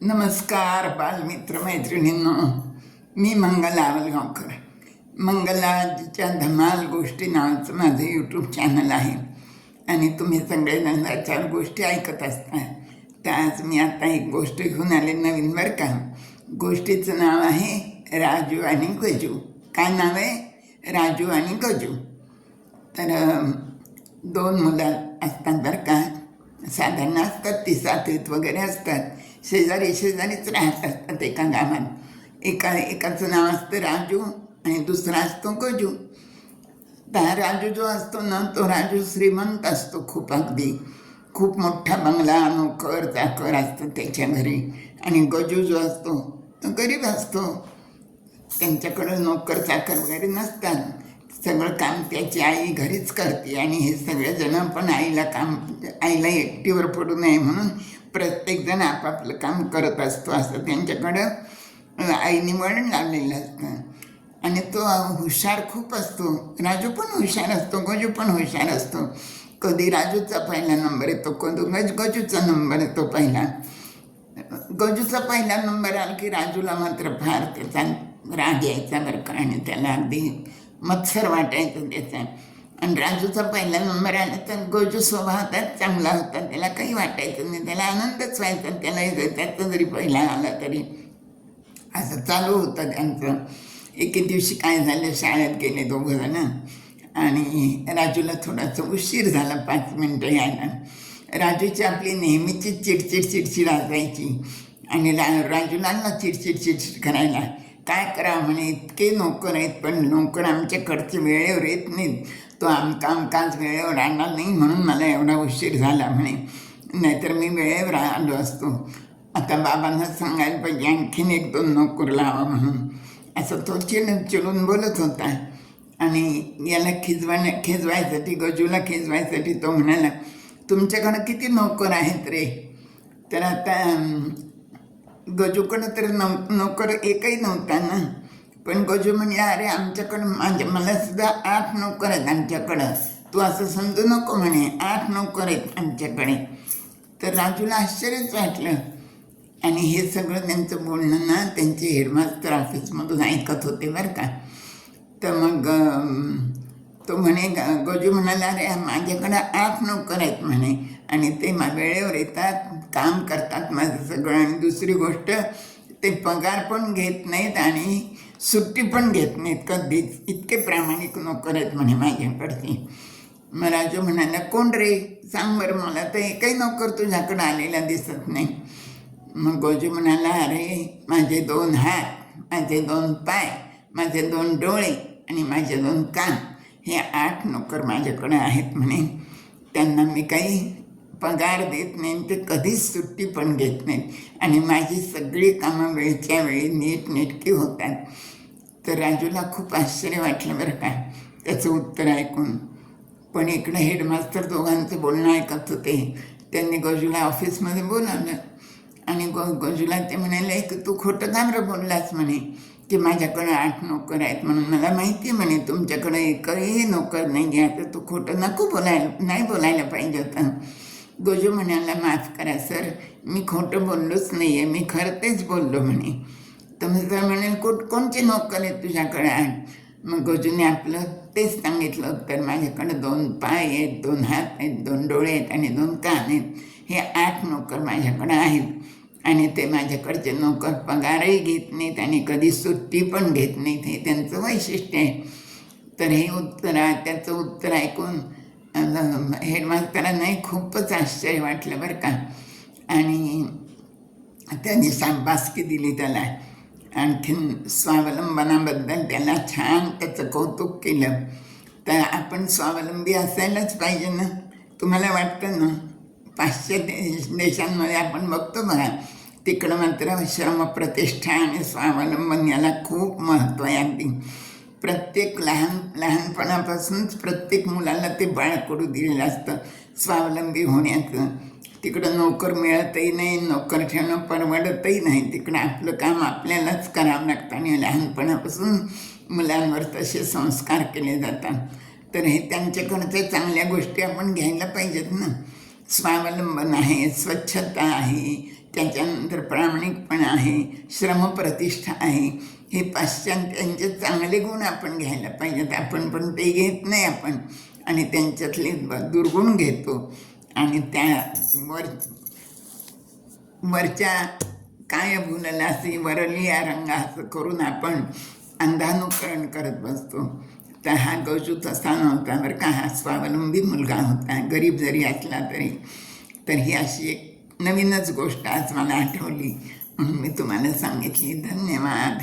नमस्कार बालमित्र मैत्रिणींनो, मी मंगला आवलगावकर. मंगलाच्या धमाल गोष्टी नावाचं माझं यूट्यूब चॅनल आहे आणि तुम्ही सगळेजण 4 गोष्टी ऐकत असता. तर आज मी आता एक गोष्ट घेऊन आले नवीन बरं का. गोष्टीचं नाव आहे राजू आणि गजू. काय नाव आहे? राजू आणि गजू. तर 2 मुलं असतात बरं का. साधारण असतात, ती 7वीत वगैरे असतात. शेजारीच राहत असतात एका गावात. एकाचं नाव असतं राजू आणि दुसरा असतो गजू. तर राजू जो असतो ना, तो राजू श्रीमंत असतो खूप, अगदी खूप मोठा बंगला, नोकर चाकर असतं त्याच्या घरी. आणि गजू जो असतो तो गरीब असतो. त्यांच्याकडं नोकर चाकर वगैरे नसतात. सगळं काम त्याची आई घरीच करते आणि हे सगळेजण पण आईला एकटीवर पडू नये म्हणून प्रत्येकजण आपापलं काम करत असतो. असं त्यांच्याकडं आईने वळण लावलेलं असतं. आणि तो हुशार खूप असतो. राजू पण हुशार असतो, गजू पण हुशार असतो. कधी राजूचा पहिला नंबर येतो, कधी गजूचा नंबर येतो पहिला. गजूचा पहिला नंबर आला की राजूला मात्र फार त्याचा राग यायचा बरं का. आणि त्याला अगदी मत्सर वाटायचं त्याचा. आणि राजूचा पहिला नंबर आला तर गजू स्वभावात चांगला होता, त्याला काही वाटायचं नाही, त्याला आनंदच व्हायचा. त्याला त्याचा जरी पहिला आला तरी असं चालू होतं त्यांचं. एके दिवशी काय झालं, शाळेत गेले दोघंजण आणि राजूला थोडासा उशीर झाला, 5 मिनटं यायला. राजूची आपली नेहमीची चिडचिड असायची आणि राजूला चिडचिड करायला. काय करावं म्हणे, इतके नोकर आहेत पण नोकर आमच्याकडचे वेळेवर येत नाहीत. तो आमकाज वेळेवर आणणार नाही म्हणून मला एवढा उशीर झाला म्हणे, नाहीतर मी वेळेवर आलो असतो. आता बाबांना सांगायला पाहिजे आणखीन 1-2 नोकर लावा म्हणून. असं तो चिडून बोलत होता. आणि याला खिजवायसाठी, गजूला खिजवायसाठी तो म्हणाला, तुमच्याकडं किती नोकर आहेत रे? तर आता गजूकडं तर नोकर एकही नव्हता ना. पण गजू म्हणजे अरे आमच्याकडं मला सुद्धा 8 नोकर आहेत आमच्याकडं, तू असं समजू नको म्हणे, 8 नोकर आहेत आमच्याकडे. तर राजूला आश्चर्यच वाटलं. आणि हे सगळं त्यांचं बोलणं ना त्यांचे हेडमास्टर ऑफिसमधून ऐकत होते बरं का. तर मग तो म्हणे, गजू म्हणाला, अरे माझ्याकडं 8 नोकर आहेत म्हणे आणि ते वेळेवर येतात, काम करतात माझं सगळं. आणि दुसरी गोष्ट, ते पगार पण घेत नाहीत आणि सुट्टी पण घेत नाहीत कधीच. इतके प्रामाणिक नोकर आहेत म्हणे माझ्याकडचे. मग राजू म्हणाला, कोण रे सांग बरं मला, तर एकही नोकर तुझ्याकडं आलेला दिसत नाही. मग गजू म्हणाला, अरे माझे 2 हात, माझे 2 पाय, माझे 2 डोळे आणि माझे 2 कान, हे 8 नोकर माझ्याकडे आहेत म्हणे. त्यांना मी काही पगार देत नाही, ते कधीच सुट्टी पण घेत नाहीत आणि माझी सगळी कामं वेळच्या वेळी नीटनेटकी होतात. तर राजूला खूप आश्चर्य वाटलं बरं का त्याचं उत्तर ऐकून. पण इकडं हेडमास्टर दोघांचं बोलणं ऐकत होते. त्यांनी गजूला ऑफिसमध्ये बोलावलं आणि गजूला ते म्हणाले की तू खोटं का बरं बोललास म्हणे की माझ्याकडं 8 नोकर आहेत म्हणून. मला माहिती आहे म्हणे तुमच्याकडं एकही नोकर नाही आहे, तर तू खोटं नाही बोलायला पाहिजे होतं. गजू म्हणाला, माफ करा सर, मी खोटं बोललोच नाही आहे, मी खरं तेच बोललो म्हणे. तर मी सर म्हणे, कोणचे नोकर आहेत तुझ्याकडे 8? मग गजूने आपलं तेच सांगितलं उत्तर, माझ्याकडं 2 पाय आहेत, 2 हात आहेत, 2 डोळे आहेत आणि 2 कान आहेत. हे 8 नोकर माझ्याकडं आहेत आणि ते माझ्याकडचे नोकर पगारही घेत नाहीत आणि कधी सुट्टी पण घेत नाहीत, हे त्यांचं वैशिष्ट्य आहे. तर हे त्याचं उत्तर ऐकून हेडमास्तरांनाही खूपच आश्चर्य वाटलं बरं का. आणि त्यांनी शाबासकी दिली त्याला. आणखीन स्वावलंबनाबद्दल त्याला छान त्याचं कौतुक केलं. तर आपण स्वावलंबी असायलाच पाहिजे ना. तुम्हाला वाटतं ना, पाश्चात्य देशांमध्ये आपण बघतो बघा, तिकडं मात्र श्रमप्रतिष्ठा आणि स्वावलंबन याला खूप महत्त्व आहे. अगदी प्रत्येक लहानपणापासूनच प्रत्येक मुलाला ते बाळकडू दिलेलं असतं स्वावलंबी होण्याचं. तिकडं नोकर मिळतही नाही, नोकर ठेवणं परवडतही नाही. तिकडं आपलं काम आपल्यालाच करावं लागतं आणि लहानपणापासून मुलांवर तसे संस्कार केले जातात. तर हे त्यांच्याकडच्या चांगल्या गोष्टी आपण घ्यायला पाहिजेत ना. स्वावलंबन आहे, स्वच्छता आहे, त्याच्यानंतर प्रामाणिकपणा आहे, श्रमप्रतिष्ठा आहे. हे पाश्चात्यांचे चांगले गुण आपण घ्यायला पाहिजेत. आपण पण ते घेत नाही आपण, आणि त्यांच्यातले दुर्गुण घेतो आणि त्या वरच्या काय भुललासी वरलिया रंगा असं करून आपण अंधानुकरण करत बसतो. तर हा गजू तसा नव्हता बरं का. हा स्वावलंबी मुलगा होता, गरीब जरी असला तरी. तर ही अशी एक नवीनच गोष्ट आज मला आठवली म्हणून मी तुम्हाला सांगितली. धन्यवाद.